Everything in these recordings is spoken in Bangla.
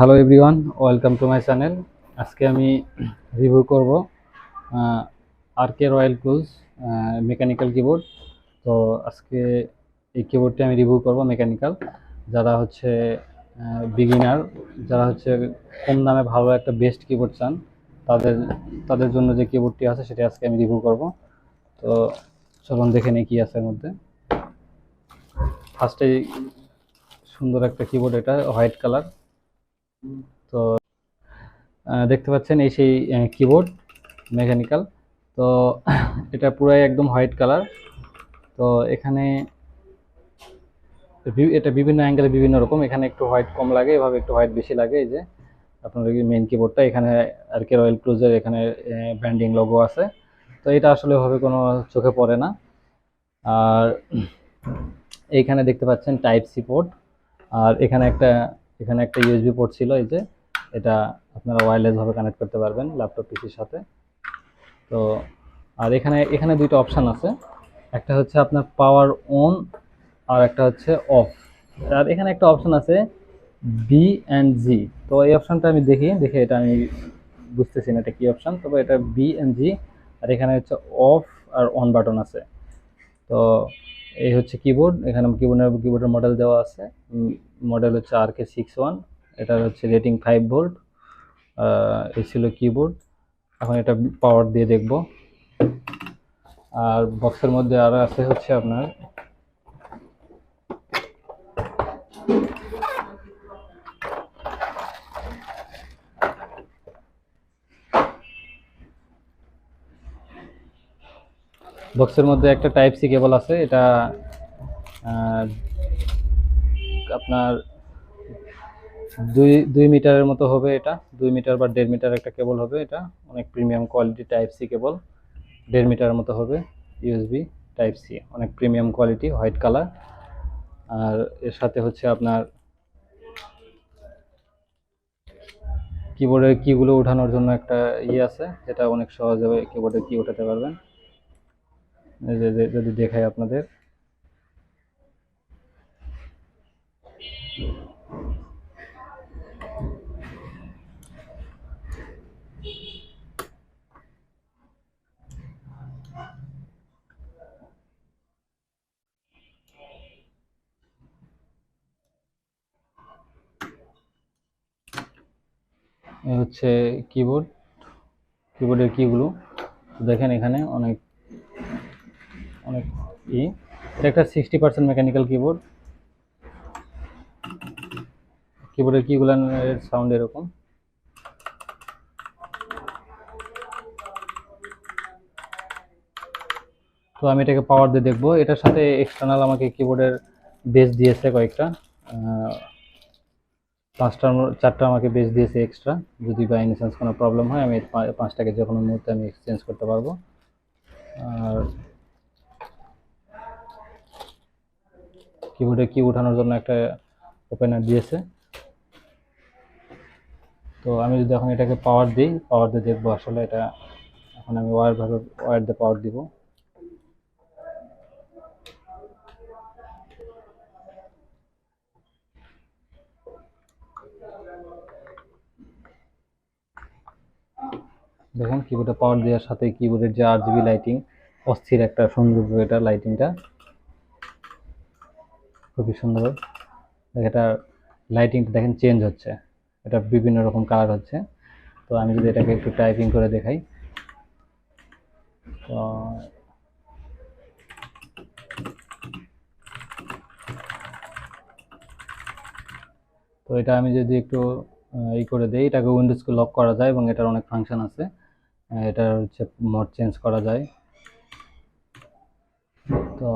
Hello everyone, welcome to my channel. আজকে আমি রিভিউ করব আরকে রয়্যাল ক্লুজ মেকানিক্যাল কিবোর্ড। তো আজকে এই কিবোর্ডটি আমি রিভিউ করব মেকানিক্যাল। যারা হচ্ছে বিগিনার, যারা হচ্ছে কম দামে ভালো একটা বেস্ট কিবোর্ড চান, তাদের তাদের জন্য যে কিবোর্ডটি আছে সেটা আজকে আমি রিভিউ করব। তো চলুন দেখে নিই কী আছে এর মধ্যে। ফার্স্টে সুন্দর একটা কিবোর্ড, এটা হোয়াইট কালার। তো দেখতে পাচ্ছেন এই সেই কিবোর্ড মেকানিক্যাল। তো এটা পুরাই একদম হোয়াইট কালার। তো এখানে এটা বিভিন্ন অ্যাঙ্গেলে বিভিন্ন রকম, এখানে একটু হোয়াইট কম লাগে, এভাবে একটু হোয়াইট বেশি লাগে। এই যে আপনার মেইন কিবোর্ডটা, এখানে আর কে রয়্যাল ক্লুজের এখানে ব্র্যান্ডিং লোগো আছে। তো এটা আসলে ভাবে কোনো চোখে পড়ে না। আর এইখানে দেখতে পাচ্ছেন টাইপ সি পোর্ট, আর এখানে একটা ইউএসবি পোর্ট ছিল। এই যে এটা আপনারা ওয়্যারলেসভাবে কানেক্ট করতে পারবেন ল্যাপটপ পিসির সাথে। তো আর এখানে দুইটা অপশান আছে, একটা হচ্ছে আপনার পাওয়ার অন আর একটা হচ্ছে অফ। আর এখানে একটা অপশান আছে বি অ্যান্ড জি। তো এই অপশানটা আমি দেখে এটা আমি বুঝতেছি না এটা কি অপশান, তবে এটা বি অ্যান্ড জি। আর এখানে হচ্ছে অফ আর অন বাটন আছে। তো এই হচ্ছে কিবোর্ড। এখানে কিবোর্ডের মডেল দেওয়া আছে, মডেল হচ্ছে RK61। এটার হচ্ছে রেটিং 5 ভোল্ট। এই ছিল কিবোর্ড। এখন এটা পাওয়ার দিয়ে দেখব। আর বক্সের মধ্যে আরো আছে হচ্ছে আপনার একটা টাইপ সি কেবল আছে। এটা আপনার 2 মিটারের মতো হবে। এটা 2 মিটার বা 1.5 মিটার একটা কেবল হবে। এটা অনেক premium quality type C cable, 1.5 মিটারের মতো হবে। ইউএসবি টাইপ সি, অনেক প্রিমিয়াম কোয়ালিটি, হোয়াইট কালার। আর এর সাথে হচ্ছে আপনার কিবোর্ডের কিগুলো ওঠানোর জন্য একটা আছে, যেটা অনেক সহজে কিবোর্ডের কি ওঠাতে পারবেন। যদি দেখাই আপনাদের, হচ্ছে কিবোর্ডের কিগুলো দেখেন। এখানে অনেক অনেক এটা একটা 60% মেকানিক্যাল কিবোর্ড। কিবোর্ডের কিগুলোর সাউন্ড এরকম। তো আমি এটাকে পাওয়ার দিয়ে দেখবো। এটার সাথে এক্সটার্নাল আমাকে কিবোর্ডের বেস দিয়েছে কয়েকটা, 4টা আমাকে বেস দিয়েছে এক্সট্রা। যদি বাই এনি চান্স কোনো প্রবলেম হয়, আমি 5টাকে যে কোনো মুহূর্তে আমি এক্সচেঞ্জ করতে পারবো। আর কিবোর্ডে কি উঠানোর জন্য একটা ওপেনার দিয়েছে। তো আমি যদি এখন এটাকে পাওয়ার দিয়ে দেখবো আসলে এটা। এখন আমি ওয়্যার দিয়ে পাওয়ার দিব। দেখেন কিবোর্ডে পাওয়ার দেওয়ার সাথে কিবোর্ডের যে RGB লাইটিং, অস্থির একটা সৌন্দর্য। এটা লাইটিংটা খুবই সুন্দর। এটা লাইটিংটা দেখেন চেঞ্জ হচ্ছে, এটা বিভিন্ন রকম কালার হচ্ছে। তো আমি যদি এটাকে একটু টাইপিং করে দেখাই, তো এটা আমি যদি একটু করে দেই, এটাকে উইন্ডোজকে লক করা যায় এবং এটার অনেক ফাংশন আছে। এটার হচ্ছে মোড চেঞ্জ করা যায়। তো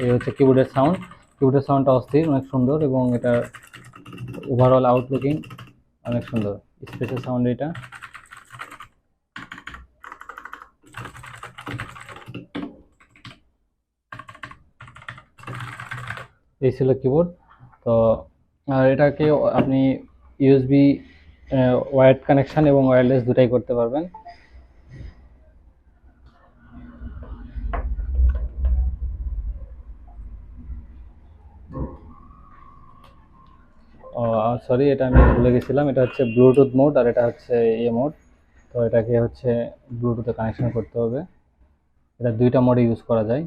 এই হচ্ছে কিবোর্ডের সাউন্ডটা অস্থির, অনেক সুন্দর, এবং এটা ওভারঅল আউটলুকিং অনেক সুন্দর। স্পেশাল সাউন্ড এটা। এই ছিল কিবোর্ড। তো আর এটাকে আপনি ইউএসবি ওয়্যার্ড কানেকশন এবং ওয়্যারলেস দুটাই করতে পারবেন। সরি, এটা আমি ভুলে গেছিলাম, এটা হচ্ছে ব্লুটুথ মোড আর এটা হচ্ছে মোড। তো এটাকে হচ্ছে ব্লুটুথে কানেকশন করতে হবে। এটা দুইটা মোডে ইউজ করা যায়।